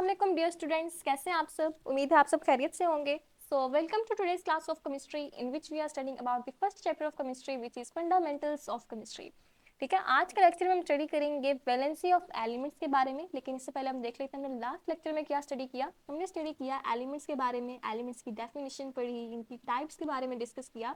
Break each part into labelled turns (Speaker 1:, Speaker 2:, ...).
Speaker 1: अस्सलाम वालेकुम dear students, कैसे हैं आप सब। उम्मीद है आप सब खैरियत से होंगे। So welcome to today's class of chemistry in which we are studying about the first chapter of chemistry which is fundamentals of chemistry. ठीक है, आज के लेक्चर में हम स्टडी करेंगे वैलेंसी ऑफ एलिमेंट्स के बारे में। लेकिन इससे पहले हम देख लेते हैं हमने लास्ट लेक्चर में क्या स्टडी किया। हमने स्टडी किया एलिमेंट्स के बारे में, एलिमेंट्स की डेफिनेशन पढ़ी, इनकी टाइप्स के बारे में डिस्कस किया।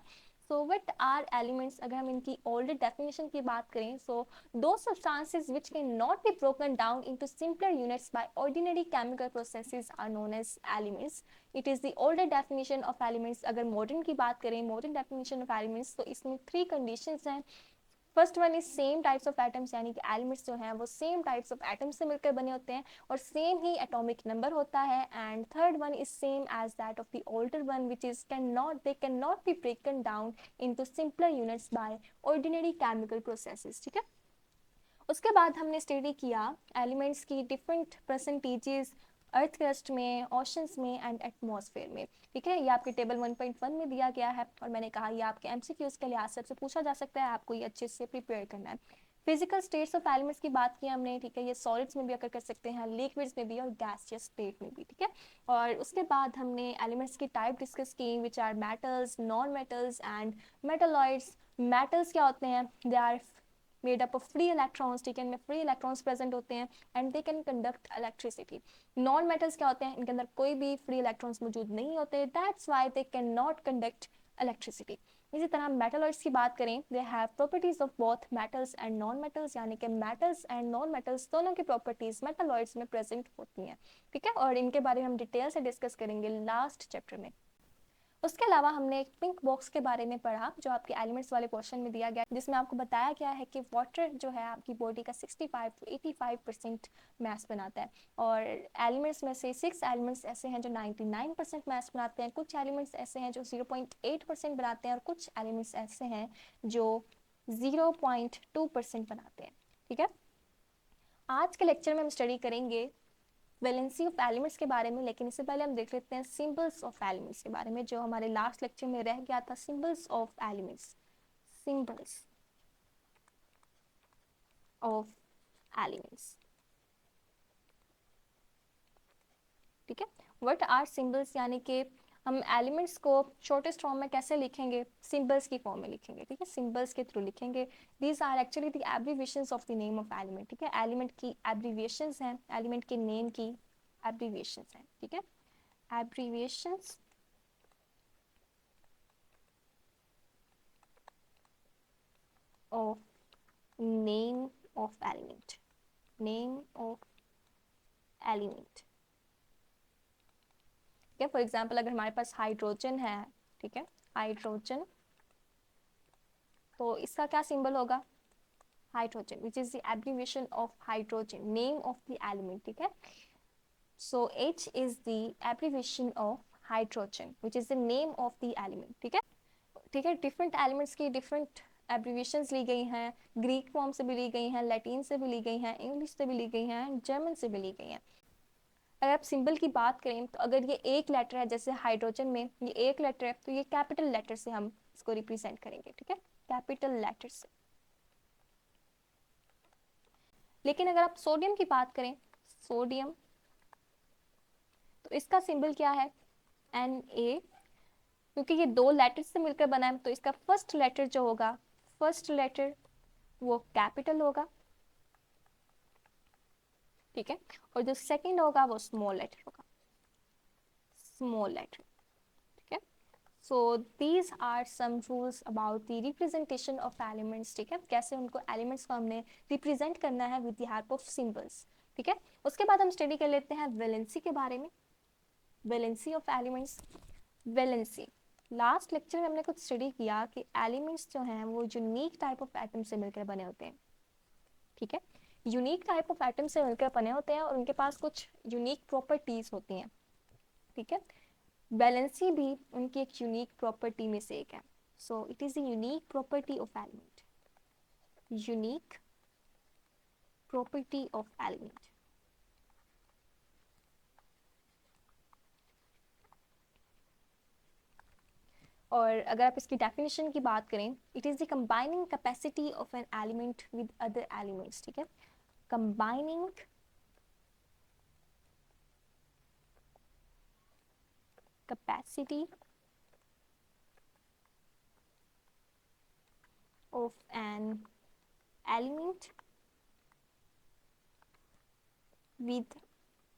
Speaker 1: सो व्हाट आर एलिमेंट्स, अगर हम इनकी ओल्ड डेफिनेशन की बात करें, सो those substances which cannot be broken down into simpler units by ordinary chemical processes are known as elements. It is the older definition of elements. अगर modern की बात करें, modern definition of elements, तो इसमें 3 conditions हैं। First one is same types of atoms, यानी कि elements जो हैं वो सेम टाइप्स ऑफ एटम्स से मिलकर बने होते हैं और सेम ही एटॉमिक नंबर होता है। And third one is same as that of the older one which is can not be broken down into simpler units by ordinary chemical processes. ठीक है, उसके बाद हमने स्टडी किया एलिमेंट्स की डिफरेंट परसेंटेजेस अर्थ क्रस्ट में, oceans में and atmosphere में। ठीक है, ये आपके टेबल 1.1 में दिया गया है और मैंने कहा ये आपके एमसीक्यूज के लिहाज से पूछा जा सकता है, आपको ये अच्छे से प्रिपेयर करना है। फिजिकल स्टेट्स ऑफ एलिमेंट्स की बात की हमने। ठीक है, ये सॉलिड्स में भी अगर कर सकते हैं, लिक्विड्स में भी और गैसियस स्टेट में भी। ठीक है, और उसके बाद हमने एलिमेंट्स की टाइप डिस्कस की which are metals, non metals and metalloids. Metals क्या होते हैं? They are made up of free electrons. ठीक है, इनमें फ्री इलेक्ट्रॉन्स प्रेजेंट होते हैं and they can conduct electricity. Non metals क्या होते हैं? इनके अंदर कोई भी फ्री इलेक्ट्रॉन्स मौजूद नहीं होते, that's why they can not conduct electricity. इसी तरह मेटलॉइड्स की बात करें, they have properties of both metals and non metals, यानी कि मेटल्स एंड नॉन मेटल्स दोनों की प्रॉपर्टीज मेटलॉइड्स में प्रेजेंट होती हैं। ठीक है, और इनके बारे में हम डिटेल से डिस्कस करेंगे लास्ट चैप्टर में। उसके अलावा हमने एक पिंक बॉक्स के बारे में पढ़ा जो आपके एलिमेंट्स वाले क्वेश्चन में दिया गया, जिसमें आपको बताया गया है कि वाटर जो है आपकी बॉडी का 65 to 85% मैस बनाता है और एलिमेंट्स में से 6 एलिमेंट्स ऐसे हैं जो 99% मैस बनाते हैं, कुछ एलिमेंट्स ऐसे हैं जो 0.8% बनाते हैं और कुछ एलिमेंट्स ऐसे हैं जो 0.2% बनाते हैं। ठीक है, आज के लेक्चर में हम स्टडी करेंगे वैलेंसी ऑफ एलिमेंट्स के बारे में। लेकिन इससे पहले हम देख लेते हैं सिंबल्स ऑफ एलिमेंट्स के बारे में, जो हमारे लास्ट लेक्चर में रह गया था। Symbols of elements, symbols of elements. ठीक है, व्हाट आर सिंबल्स, यानी कि हम एलिमेंट्स को शॉर्टेस्ट फॉर्म में कैसे लिखेंगे? सिंबल्स की फॉर्म में लिखेंगे। ठीक है, सिंबल्स के थ्रू लिखेंगे। These are actually the abbreviations of the name of element. ठीक है, एलिमेंट की एब्रीविएशंस हैं, एलिमेंट के नेम की एब्रीविएशंस हैं। ठीक है, abbreviations of name of element, name of element। ठीक है, फॉर एग्जाम्पल अगर हमारे पास हाइड्रोजन है, ठीक है, हाइड्रोजन, तो इसका क्या सिंबल होगा? Hydrogen, which is the abbreviation of hydrogen, name of the element. ठीक है, सो H is the abbreviation of hydrogen which is the name of the element. ठीक है, ठीक है, डिफरेंट एलिमेंट्स की डिफरेंट एब्रीविएशंस ली गई हैं, ग्रीक फॉर्म से भी ली गई हैं, लैटिन से भी ली गई हैं, इंग्लिश से भी ली गई हैं, जर्मन से भी ली गई हैं। अगर आप सिंबल की बात करें तो अगर ये एक लेटर है, जैसे हाइड्रोजन में ये एक लेटर है, तो ये कैपिटल लेटर से हम इसको रिप्रेजेंट करेंगे। ठीक है, कैपिटल लेटर से। लेकिन अगर आप सोडियम की बात करें, सोडियम, तो इसका सिंबल क्या है? Na। क्योंकि ये 2 लेटर से मिलकर बना है तो इसका फर्स्ट लेटर जो होगा, फर्स्ट लेटर वो कैपिटल होगा। ठीक है, और जो सेकंड होगा वो स्मॉल लेटर होगा, स्मॉल लेटर। ठीक है, so these are some rules about the representation of elements. ठीक है, कैसे उनको एलिमेंट्स को हमने रिप्रेजेंट करना है with the help of symbols. ठीक है, उसके बाद हम स्टडी कर लेते हैं वैलेंसी के बारे में, valency of elements. Valency, last lecture में हमने कुछ स्टडी किया कि एलिमेंट्स जो हैं वो यूनिक टाइप ऑफ एटम से मिलकर बने होते हैं। ठीक है, यूनिक टाइप ऑफ एटम से मिलकर बने होते हैं और उनके पास कुछ यूनिक प्रॉपर्टीज होती हैं। ठीक है, वैलेंसी भी उनकी एक यूनिक प्रॉपर्टी में से एक है। So it is the unique property of element, unique property of element. और अगर आप इसकी डेफिनेशन की बात करें, it is the combining capacity of an element with other elements. ठीक है, combining capacity of an element with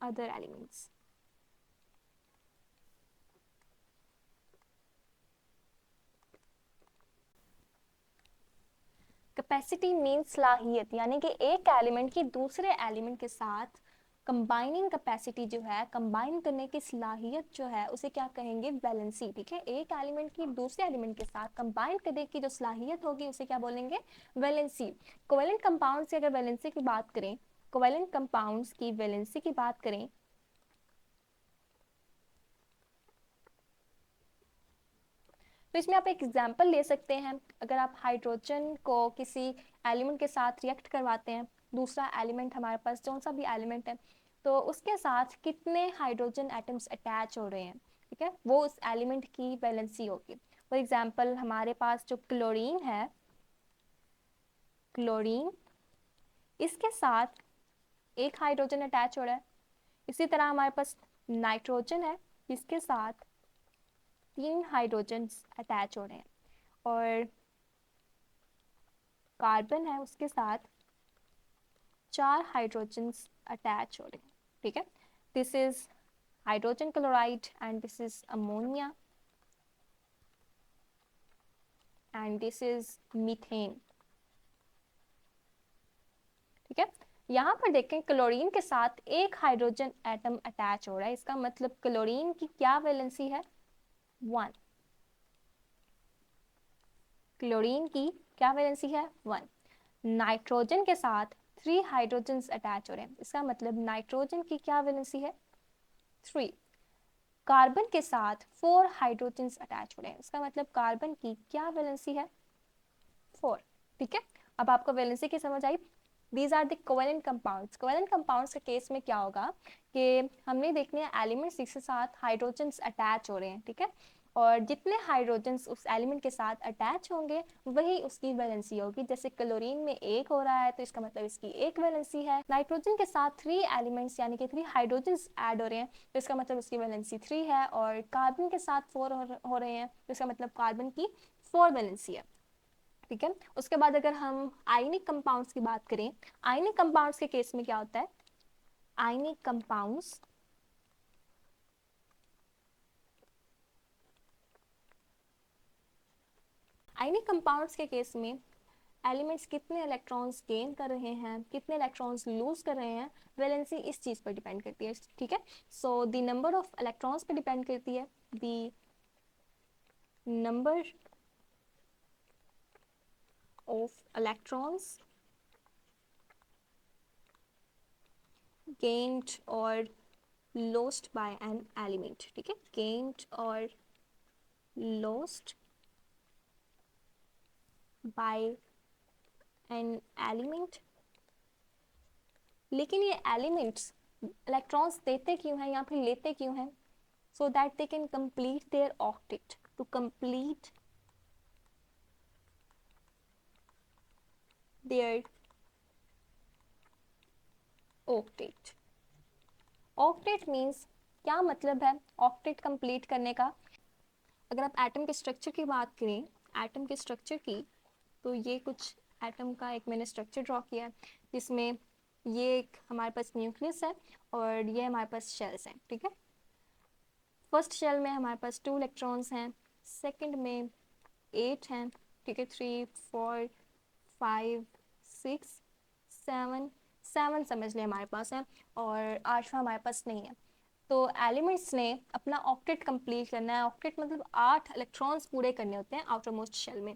Speaker 1: other elements. Capacity means सलाहियत, यानी कि एक एलिमेंट की दूसरे एलिमेंट के साथ कंबाइनिंग कैपेसिटी जो है, कंबाइन करने की सलाहियत जो है, उसे क्या कहेंगे? वैलेंसी। ठीक है, एक एलिमेंट की दूसरे एलिमेंट के साथ कंबाइन करने की जो सलाहियत होगी उसे क्या बोलेंगे? वैलेंसी। कोवेलेंट कंपाउंड्स की अगर वैलेंसी की बात करें, कोवेलेंट कंपाउंड्स की वैलेंसी की बात करें, तो इसमें आप एक एग्जांपल ले सकते हैं। अगर आप हाइड्रोजन को किसी एलिमेंट के साथ रिएक्ट करवाते हैं, दूसरा एलिमेंट हमारे पास कौन सा भी एलिमेंट है, तो उसके साथ कितने हाइड्रोजन एटम्स अटैच हो रहे हैं, ठीक है, वो उस एलिमेंट की वैलेंसी होगी। फॉर एग्जांपल हमारे पास जो क्लोरीन है, क्लोरीन, इसके साथ एक हाइड्रोजन अटैच हो रहा है। इसी तरह हमारे पास नाइट्रोजन है, इसके साथ 3 हाइड्रोजन अटैच हो रहे हैं, और कार्बन है, उसके साथ 4 हाइड्रोजन अटैच हो रहे हैं। ठीक है, this is hydrogen chloride and this is ammonia and this is methane. ठीक है, यहाँ पर देखें क्लोरीन के साथ एक हाइड्रोजन एटम अटैच हो रहा है, इसका मतलब क्लोरीन की क्या वैलेंसी है? 1। क्लोरीन की क्या वैलेंसी है? 1। नाइट्रोजन के साथ 3 हाइड्रोजन अटैच हो रहे हैं, इसका मतलब नाइट्रोजन की क्या वैलेंसी है? 3। कार्बन के साथ 4 हाइड्रोजन अटैच हो रहे हैं, इसका मतलब कार्बन की क्या वैलेंसी है? 4। ठीक है, अब आपको वैलेंसी की समझ आई। These are the covalent compounds. Covalent compounds के केस में क्या होगा कि हमने देखने हैं एलिमेंट्स एक साथ हाइड्रोजन अटैच हो रहे हैं। ठीक है, और जितने हाइड्रोजन उस एलिमेंट के साथ अटैच होंगे वही उसकी वैलेंसी होगी। जैसे क्लोरीन में 1 हो रहा है तो इसका मतलब इसकी 1 वैलेंसी है। नाइट्रोजन के साथ 3 एलिमेंट्स यानी कि 3 हाइड्रोजन ऐड हो रहे हैं तो इसका मतलब उसकी वैलेंसी 3 है, और कार्बन के साथ 4 हो रहे हैं तो इसका मतलब कार्बन की 4 वैलेंसी है। ठीक है, उसके बाद अगर हम आयनिक कंपाउंड्स की बात करें, आयनिक कंपाउंड्स के केस में क्या होता है? आयनिक कंपाउंड्स आयनिक कंपाउंड्स के केस में एलिमेंट्स कितने इलेक्ट्रॉन्स गेन कर रहे हैं, कितने इलेक्ट्रॉन्स लूज कर रहे हैं, वैलेंसी इस चीज पर डिपेंड करती है। ठीक है, so the number of electrons पर डिपेंड करती है, the number of electrons gained or lost by an element। ठीक है, gained or lost by an element। लेकिन ये एलिमेंट्स इलेक्ट्रॉन्स देते क्यों हैं या फिर लेते क्यों हैं? So that they can complete their octet. To complete their octet. Octet means क्या मतलब है ऑक्टेट कंप्लीट करने का? अगर आप एटम के स्ट्रक्चर की बात करें, एटम के स्ट्रक्चर की, तो ये कुछ एटम का एक मैंने स्ट्रक्चर ड्रॉ किया है, जिसमें ये एक हमारे पास न्यूक्लियस है और ये हमारे पास शेल्स हैं। ठीक है, फर्स्ट शेल में हमारे पास 2 इलेक्ट्रॉन्स हैं, सेकंड में 8 हैं। ठीक है, 3 4 5 6 7 7 समझ लिया हमारे पास है, और 8वां हमारे पास नहीं है। तो एलिमेंट्स ने अपना ऑक्टेट कंप्लीट करना है। ऑक्टेट मतलब 8 इलेक्ट्रॉन्स पूरे करने होते हैं आउटर मोस्ट शेल में।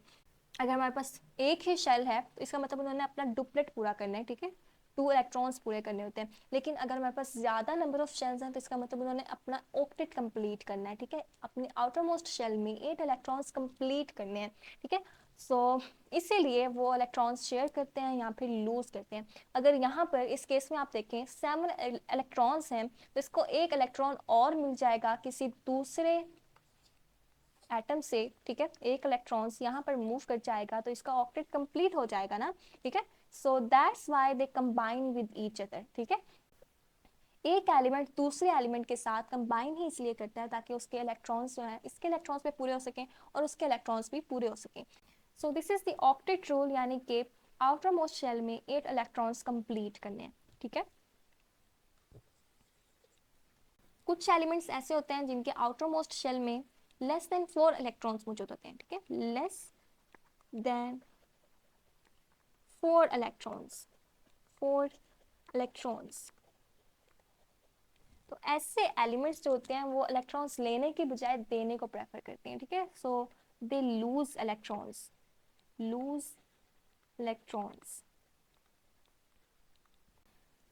Speaker 1: अगर हमारे पास एक ही शेल है तो इसका मतलब उन्होंने अपना डुप्लेट पूरा करना है। ठीक है, 2 इलेक्ट्रॉन्स पूरे करने होते हैं। लेकिन अगर हमारे पास ज़्यादा नंबर ऑफ शेल्स हैं तो इसका मतलब उन्होंने अपना ऑक्टेट कंप्लीट करना है। ठीक है, अपने आउटर मोस्ट शेल में 8 इलेक्ट्रॉन्स कंप्लीट करने हैं। ठीक है, सो इसीलिए वो इलेक्ट्रॉन्स शेयर करते हैं या फिर लूज करते हैं। अगर यहाँ पर इस केस में आप देखें 7 इलेक्ट्रॉन्स हैं तो इसको एक इलेक्ट्रॉन और मिल जाएगा किसी दूसरे एटम से। ठीक है, एक इलेक्ट्रॉन्स यहाँ पर मूव कर जाएगा तो इसका ऑक्टेट कंप्लीट हो जाएगा ना। ठीक है, so that's why they combine with each other. ठीक है, एक एलिमेंट दूसरे एलिमेंट के साथ कंबाइन ही इसलिए करता है ताकि उसके इलेक्ट्रॉन्स जो है इसके इलेक्ट्रॉन्स भी पूरे हो सकें और उसके इलेक्ट्रॉन्स भी पूरे हो सकें। सो this is the octet rule, यानी कि आउटर मोस्ट शेल में 8 इलेक्ट्रॉन्स कंप्लीट करने हैं। ठीक है, कुछ एलिमेंट्स ऐसे होते हैं जिनके आउटर मोस्ट शेल में लेस देन 4 इलेक्ट्रॉन्स मौजूद होते हैं। ठीक है, लेस देन 4 इलेक्ट्रॉन्स, 4 इलेक्ट्रॉन्स। तो ऐसे एलिमेंट्स जो होते हैं वो इलेक्ट्रॉन्स लेने के बजाय देने को प्रेफर करते हैं। ठीक है, so they lose electrons, lose electrons,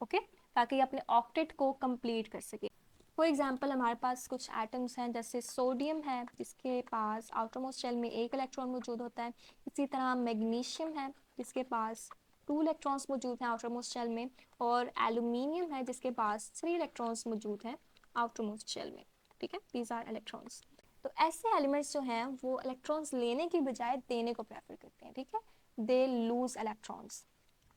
Speaker 1: okay, ताकि अपने ऑक्टेट को कंप्लीट कर सके। फॉर एग्जाम्पल हमारे पास कुछ एटम्स हैं, जैसे सोडियम है जिसके पास आउटर मोस्ट शेल में 1 इलेक्ट्रॉन मौजूद होता है। इसी तरह मैग्नीशियम है जिसके पास 2 इलेक्ट्रॉन्स मौजूद हैं आउटर मोस्ट शेल में, और एल्यूमिनियम है जिसके पास 3 इलेक्ट्रॉन्स मौजूद हैं आउटर मोस्ट शेल में। ठीक है, दीज आर इलेक्ट्रॉन्स। तो ऐसे एलिमेंट्स जो हैं वो इलेक्ट्रॉन्स लेने की बजाय देने को प्रेफर करते हैं। ठीक है, दे लूज इलेक्ट्रॉन्स,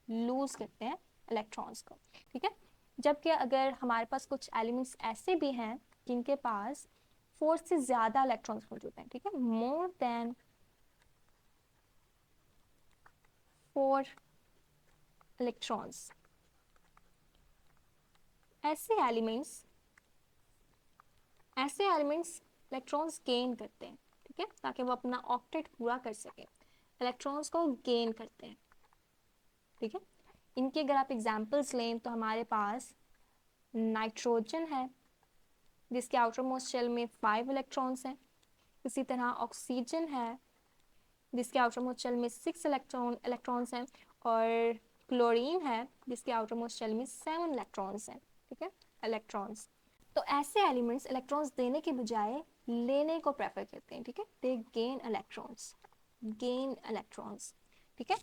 Speaker 1: लूज करते हैं इलेक्ट्रॉन्स को। ठीक है, जबकि अगर हमारे पास कुछ एलिमेंट्स ऐसे भी हैं जिनके पास 4 से ज़्यादा इलेक्ट्रॉन्स मौजूद हैं। ठीक है, मोर देन 4 इलेक्ट्रॉन्स, ऐसे एलिमेंट्स इलेक्ट्रॉन्स गेन करते हैं। ठीक है, ताकि वो अपना ऑक्टेट पूरा कर सके, इलेक्ट्रॉन्स को गेन करते हैं। ठीक है, इनके अगर आप एग्जांपल्स लें तो हमारे पास नाइट्रोजन है जिसके आउटर मोस्ट शेल में 5 इलेक्ट्रॉन्स हैं। इसी तरह ऑक्सीजन है जिसके आउटर मोस्ट शेल में 6 इलेक्ट्रॉन्स हैं, और क्लोरीन है जिसके आउटर मोस्ट शेल में 7 इलेक्ट्रॉन्स हैं। ठीक है, इलेक्ट्रॉन्स। तो ऐसे एलिमेंट्स इलेक्ट्रॉन्स देने के बजाय लेने को प्रेफर करते हैं। ठीक है, दे गेन इलेक्ट्रॉन्स, गेन इलेक्ट्रॉन्स। ठीक है,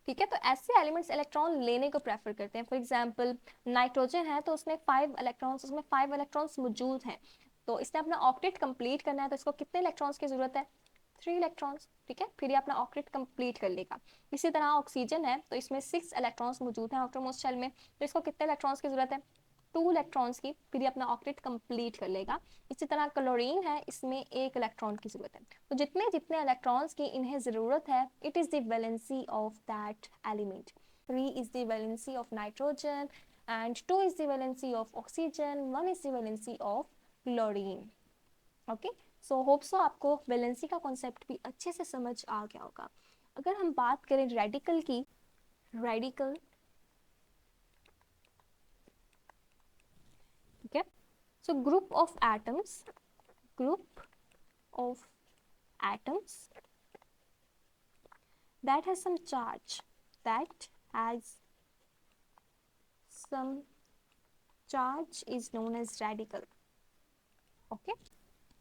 Speaker 1: ठीक है, तो ऐसे एलिमेंट्स इलेक्ट्रॉन लेने को प्रेफर करते हैं। फॉर एग्जांपल नाइट्रोजन है तो उसमें 5 इलेक्ट्रॉन्स मौजूद हैं, तो इसने अपना ऑक्टेट कंप्लीट करना है, तो इसको कितने इलेक्ट्रॉन्स की जरूरत है? 3 इलेक्ट्रॉन्स। ठीक है, फिर ये अपना ऑक्टेट कंप्लीट कर लेगा। इसी तरह ऑक्सीजन है तो इसमें 6 इलेक्ट्रॉन्स मौजूद हैं आउटर मोस्ट शेल में, तो इसको कितने इलेक्ट्रॉन्स की जरूरत है? 2 इलेक्ट्रॉन्स की, फिर ये अपना ऑक्टेट कंप्लीट कर लेगा। इसी तरह क्लोरीन है, इसमें 1 इलेक्ट्रॉन की जरूरत है। तो जितने जितने इलेक्ट्रॉन्स की इन्हें जरूरत है, it is the valency of that element. 3 is the valency of nitrogen and 2 is the valency of oxygen, 1 is the valency of chlorine. Okay, so hope so आपको वैलेंसी का कॉन्सेप्ट भी अच्छे से समझ आ गया होगा। अगर हम बात करें रेडिकल की, रेडिकल, ठीक है, so group of atoms, group of atoms that has some charge, that has some charge is known as radical. Okay,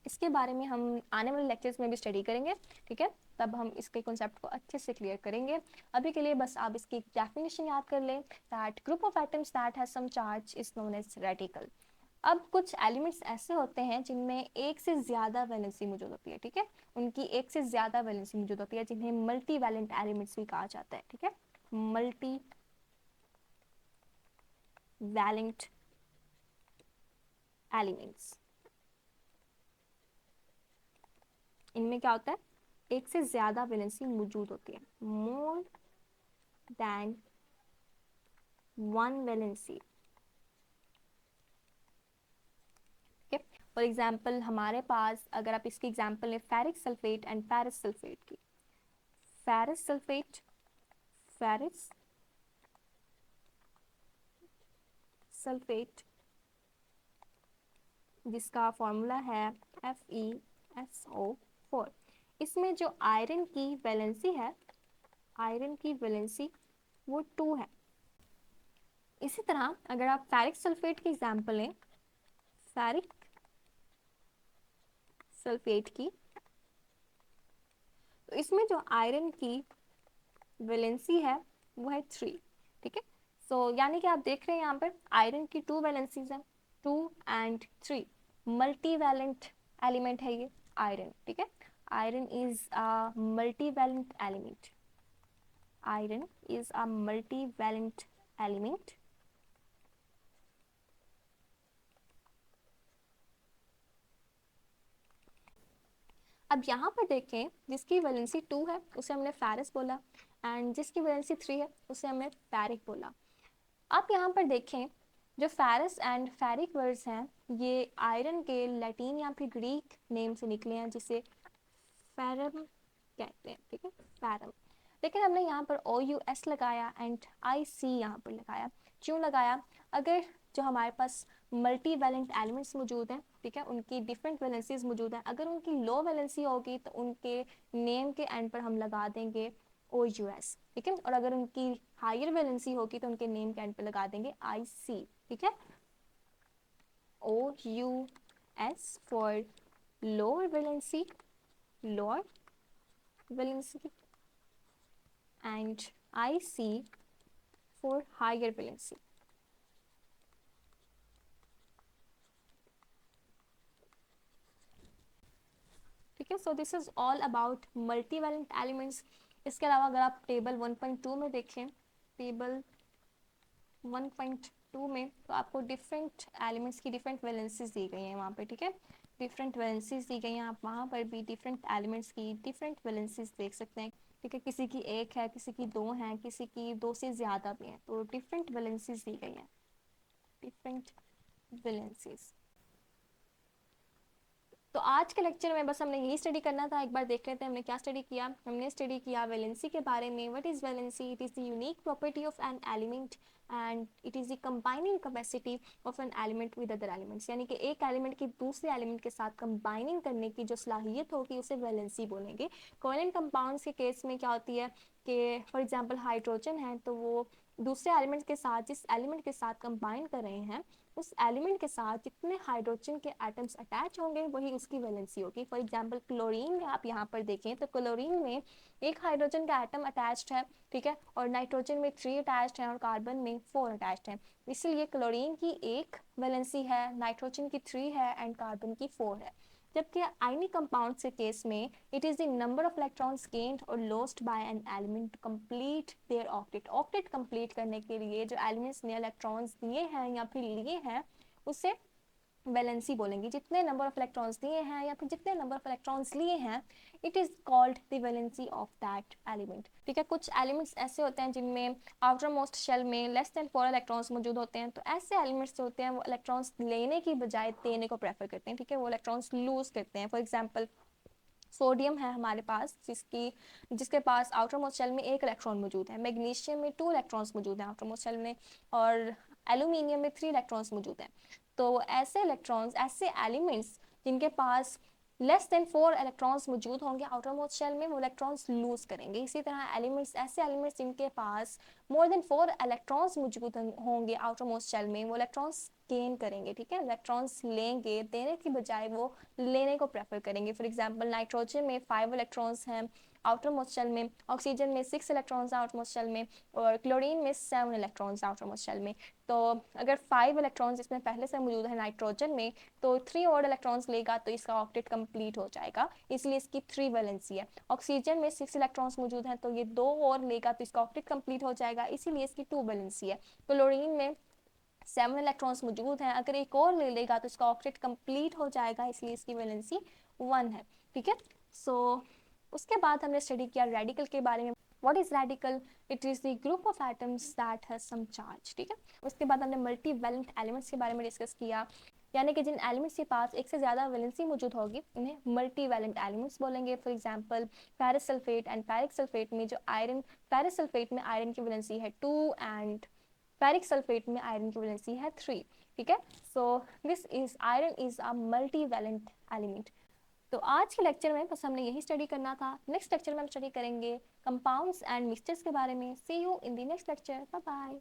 Speaker 1: इसके बारे में हम आने वाले लेक्चर्स में भी स्टडी करेंगे। ठीक है, तब हम इसके कॉन्सेप्ट को अच्छे से क्लियर करेंगे। अभी के लिए बस आप इसकी डेफिनेशन याद कर लें, that group of atoms that has some charge is known as radical. अब कुछ एलिमेंट्स ऐसे होते हैं जिनमें एक से ज़्यादा वैलेंसी मौजूद होती है। ठीक है, उनकी एक से ज़्यादा वैलेंसी मौजूद होती है, जिन्हें मल्टी वैलेंट एलिमेंट्स भी कहा जाता है। ठीक है, मल्टी वैलेंट एलिमेंट्स, इनमें क्या होता है? एक से ज़्यादा वैलेंसी मौजूद होती है, more than 1 valency. For example हमारे पास, अगर आप इसकी एग्जाम्पल लें ferric sulphate and ferrous sulphate की, फेरस सल्फेट, फेरस सल्फेट जिसका फॉर्मूला है FeSO4, इसमें जो आयरन की वैलेंसी है, आयरन की वैलेंसी वो 2 है। इसी तरह अगर आप फेरिक सल्फेट की एग्जाम्पल लें, फेरिक सल्फेट की, तो इसमें जो आयरन की वैलेंसी है वो है 3। ठीक है, सो यानी कि आप देख रहे हैं यहाँ पर आयरन की 2 वैलेंसीज हैं, 2 एंड 3, मल्टी वैलेंट एलिमेंट है ये आयरन। ठीक है, iron is a multivalent element, iron is a multivalent element अब यहाँ पर देखें, जिसकी वैलेंसी 2 है उसे हमने फेरस बोला, एंड जिसकी वैलेंसी 3 है उसे हमने फेरिक बोला। आप यहाँ पर देखें, जो फेरस एंड फेरिक वर्ड्स हैं ये आयरन के लैटिन या फिर ग्रीक नेम से निकले हैं, जिसे फेरम कहते हैं, ठीक है, फेरम। लेकिन हमने यहाँ पर OUS लगाया एंड IC यहाँ पर लगाया। क्यों लगाया? अगर जो हमारे पास मल्टी वैलेंट एलिमेंट्स मौजूद हैं, ठीक है, उनकी डिफरेंट वैलेंसीज मौजूद हैं, अगर उनकी लो वैलेंसी होगी तो उनके नेम के एंड पर हम लगा देंगे OUS, ठीक है, और अगर उनकी हायर वैलेंसी होगी तो उनके नेम के एंड पर लगा देंगे IC, ठीक है। OUS for lower valency, lower valency, and IC for higher valency. ठीक है, so this is all about multivalent elements. इसके अलावा अगर आप टेबल 1.2 में देखें, टेबल 1.2 में तो आपको डिफरेंट एलिमेंट्स की डिफरेंट वैलेंसीज दी गई हैं वहाँ पे, ठीक है, डिफरेंट वैलेंसीज दी गई हैं। आप वहाँ पर भी डिफरेंट एलिमेंट्स की डिफरेंट वैलेंसीज देख सकते हैं, ठीक है, किसी की 1 है, किसी की 2 है, किसी की 2 से ज़्यादा भी हैं, तो डिफरेंट वैलेंसीज दी गई हैं, डिफरेंट वैलेंसीज। तो आज के लेक्चर में बस हमने यही स्टडी करना था। एक बार देख लेते हैं हमने क्या स्टडी किया। हमने स्टडी किया वैलेंसी के बारे में। What is valency? It is the unique property of an element and it is the combining capacity of an element with other elements, यानी कि एक एलिमेंट की दूसरे एलिमेंट के साथ कंबाइनिंग करने की जो सलाहियत होगी उसे वैलेंसी बोलेंगे। कोवेलेंट कंपाउंड्स के केस में क्या होती है कि फॉर एग्जांपल हाइड्रोजन है तो वो दूसरे एलिमेंट के साथ, जिस एलिमेंट के साथ कंबाइन कर रहे हैं, उस एलिमेंट के साथ जितने हाइड्रोजन के एटम्स अटैच होंगे वही उसकी वैलेंसी होगी। फॉर एग्जांपल क्लोरीन में आप यहाँ पर देखें तो क्लोरीन में एक हाइड्रोजन का एटम अटैच्ड है, ठीक है, और नाइट्रोजन में 3 अटैच्ड हैं और कार्बन में 4 अटैच्ड हैं। इसलिए क्लोरीन की 1 वैलेंसी है, नाइट्रोजन की 3 है एंड कार्बन की 4 है। जबकि आयनिक कंपाउंड्स के केस में it is the number of electrons gained और lost by an element to complete their octet. Octet complete करने के लिए जो एलिमेंट्स ने इलेक्ट्रॉन्स दिए हैं या फिर लिए हैं उसे वैलेंसी बोलेंगे। जितने नंबर ऑफ इलेक्ट्रॉन्स दिए हैं या फिर जितने नंबर ऑफ इलेक्ट्रॉन्स लिए हैं, it is called the valency of that element, ठीक है। कुछ एलिमेंट्स ऐसे होते हैं जिनमें आउटर मोस्ट शेल में लेस देन 4 इलेक्ट्रॉन्स मौजूद होते हैं, तो ऐसे एलिमेंट्स जो होते हैं वो इलेक्ट्रॉन्स लेने की बजाय देने को प्रेफर करते हैं, ठीक है, वो इलेक्ट्रॉन्स लूज करते हैं। फॉर एग्जाम्पल सोडियम है हमारे पास जिसके पास आउटर मोस्ट शेल में 1 इलेक्ट्रॉन मौजूद है, मैग्नीशियम में 2 इलेक्ट्रॉन्स मौजूद हैं आउटर मोस्ट शेल में, और एल्यूमिनियम में 3 इलेक्ट्रॉन्स मौजूद हैं। तो ऐसे इलेक्ट्रॉन्स, ऐसे एलिमेंट्स जिनके पास लेस देन 4 इलेक्ट्रॉन्स मौजूद होंगे आउटर मोस्ट शेल में, वो इलेक्ट्रॉन्स लूज करेंगे। इसी तरह एलिमेंट्स, ऐसे एलिमेंट्स जिनके पास मोर देन 4 इलेक्ट्रॉन्स मौजूद होंगे आउटर मोस्ट शेल में, वो इलेक्ट्रॉन्स गेन करेंगे, ठीक है, इलेक्ट्रॉन्स लेंगे, देने की बजाय वो लेने को प्रेफर करेंगे। फॉर एग्जांपल नाइट्रोजन में 5 इलेक्ट्रॉन्स हैं आउटर मोस्ट शेल में, ऑक्सीजन में 6 इलेक्ट्रॉन्स आउटर मोस्ट शेल में, और क्लोरीन में 7 इलेक्ट्रॉन्स आउटर मोस्ट शेल में। तो अगर 5 इलेक्ट्रॉन्स इसमें पहले से मौजूद है नाइट्रोजन में, तो 3 और इलेक्ट्रॉन्स लेगा तो इसका ऑक्टेट कंप्लीट हो जाएगा, इसलिए इसकी 3 वैलेंसी है। ऑक्सीजन में 6 इलेक्ट्रॉन्स मौजूद हैं तो ये 2 और लेगा तो इसका ऑक्टेट कंप्लीट हो जाएगा, इसीलिए इसकी 2 वैलेंसी है। क्लोरीन में 7 इलेक्ट्रॉन्स मौजूद हैं, अगर एक और ले लेगा तो इसका ऑक्टेट कंप्लीट हो जाएगा, इसलिए इसकी वैलेंसी 1 है, ठीक है। सो उसके बाद हमने स्टडी किया रेडिकल के बारे में। What is radical? It is the group of atoms that has some charge, ठीक है। उसके बाद हमने मल्टी वैलेंट एलिमेंट्स के बारे में डिस्कस किया, यानी कि जिन एलिमेंट्स के पास एक से ज़्यादा वैलेंसी मौजूद होगी उन्हें मल्टी वैलेंट एलिमेंट्स बोलेंगे। For example ferrous sulphate and ferric sulphate में जो आयरन, फेरस सल्फेट में आयरन की वैलेंसी है 2 एंड फेरिक सल्फेट में आयरन की वैलेंसी है 3, ठीक है। So this is iron is a multivalent element. तो आज के लेक्चर में बस हमने यही स्टडी करना था। नेक्स्ट लेक्चर में हम स्टडी करेंगे कंपाउंड्स एंड मिक्सचर्स के बारे में। See you in the next lecture, bye bye.